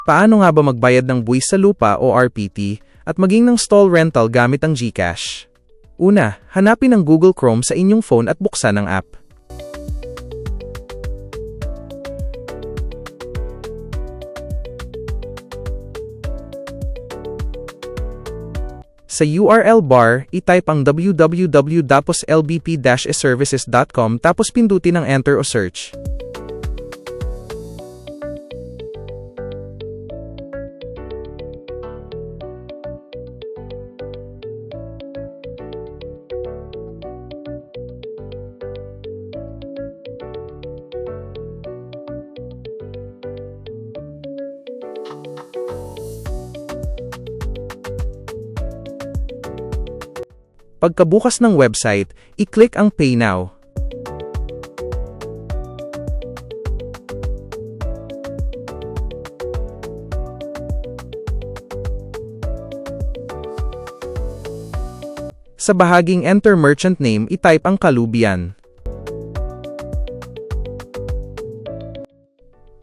Paano nga ba magbayad ng buwis sa lupa o RPT at maging ng stall rental gamit ang GCash? Una, hanapin ang Google Chrome sa inyong phone at buksan ang app. Sa URL bar, i-type ang www.lbp-services.com tapos pindutin ang enter o search. Pagkabukas ng website, i-click ang Pay Now. Sa bahaging Enter Merchant Name, i-type ang Kalubian.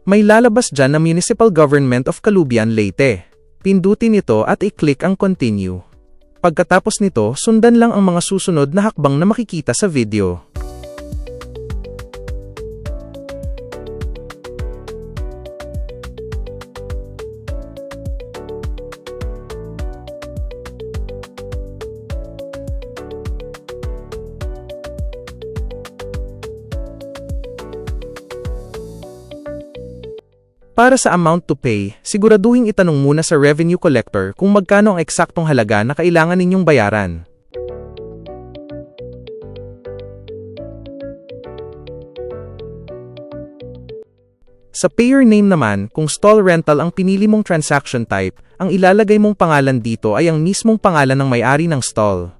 May lalabas dyan na Municipal Government of Kalubian, Leyte. Pindutin ito at i-click ang Continue. Pagkatapos nito, sundan lang ang mga susunod na hakbang na makikita sa video. Para sa amount to pay, siguraduhing itanong muna sa revenue collector kung magkano ang eksaktong halaga na kailangan ninyong bayaran. Sa payer name naman, kung stall rental ang pinili mong transaction type, ang ilalagay mong pangalan dito ay ang mismong pangalan ng may-ari ng stall.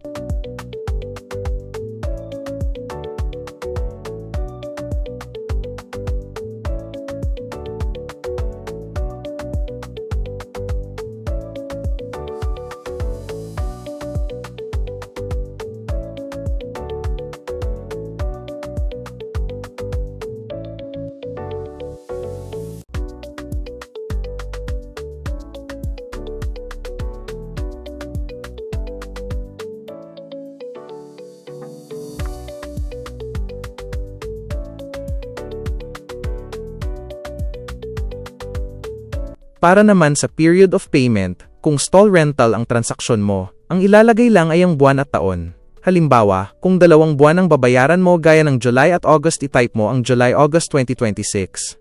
Para naman sa period of payment, kung stall rental ang transaksyon mo, ang ilalagay lang ay ang buwan at taon. Halimbawa, kung 2 buwan ang babayaran mo gaya ng July at August, i-type mo ang July-August 2026.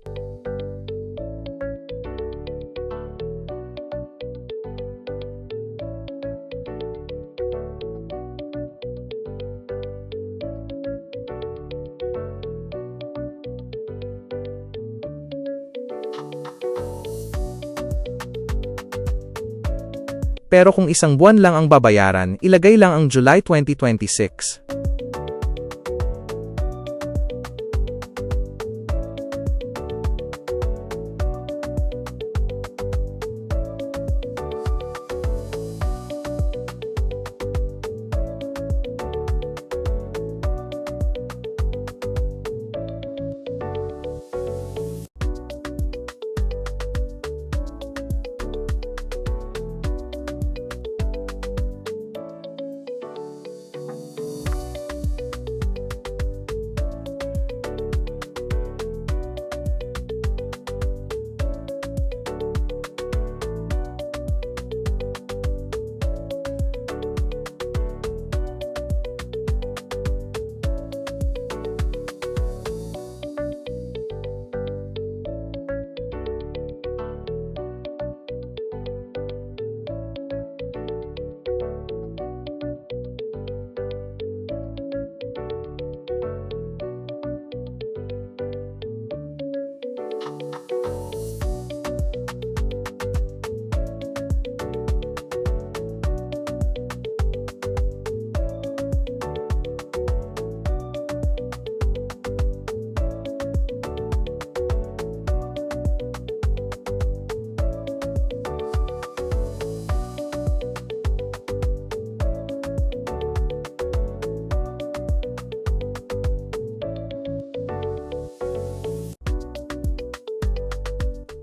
Pero kung 1 buwan lang ang babayaran, ilagay lang ang July 2026.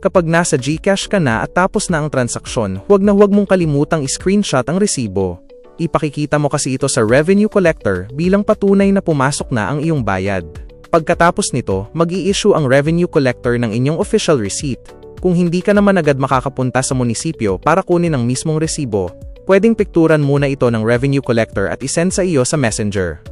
Kapag nasa GCash ka na at tapos na ang transaksyon, huwag mong kalimutang i-screenshot ang resibo. Ipakikita mo kasi ito sa revenue collector bilang patunay na pumasok na ang iyong bayad. Pagkatapos nito, mag-i-issue ang revenue collector ng inyong official receipt. Kung hindi ka naman agad makakapunta sa munisipyo para kunin ang mismong resibo, pwedeng pikturan muna ito ng revenue collector at isend sa iyo sa messenger.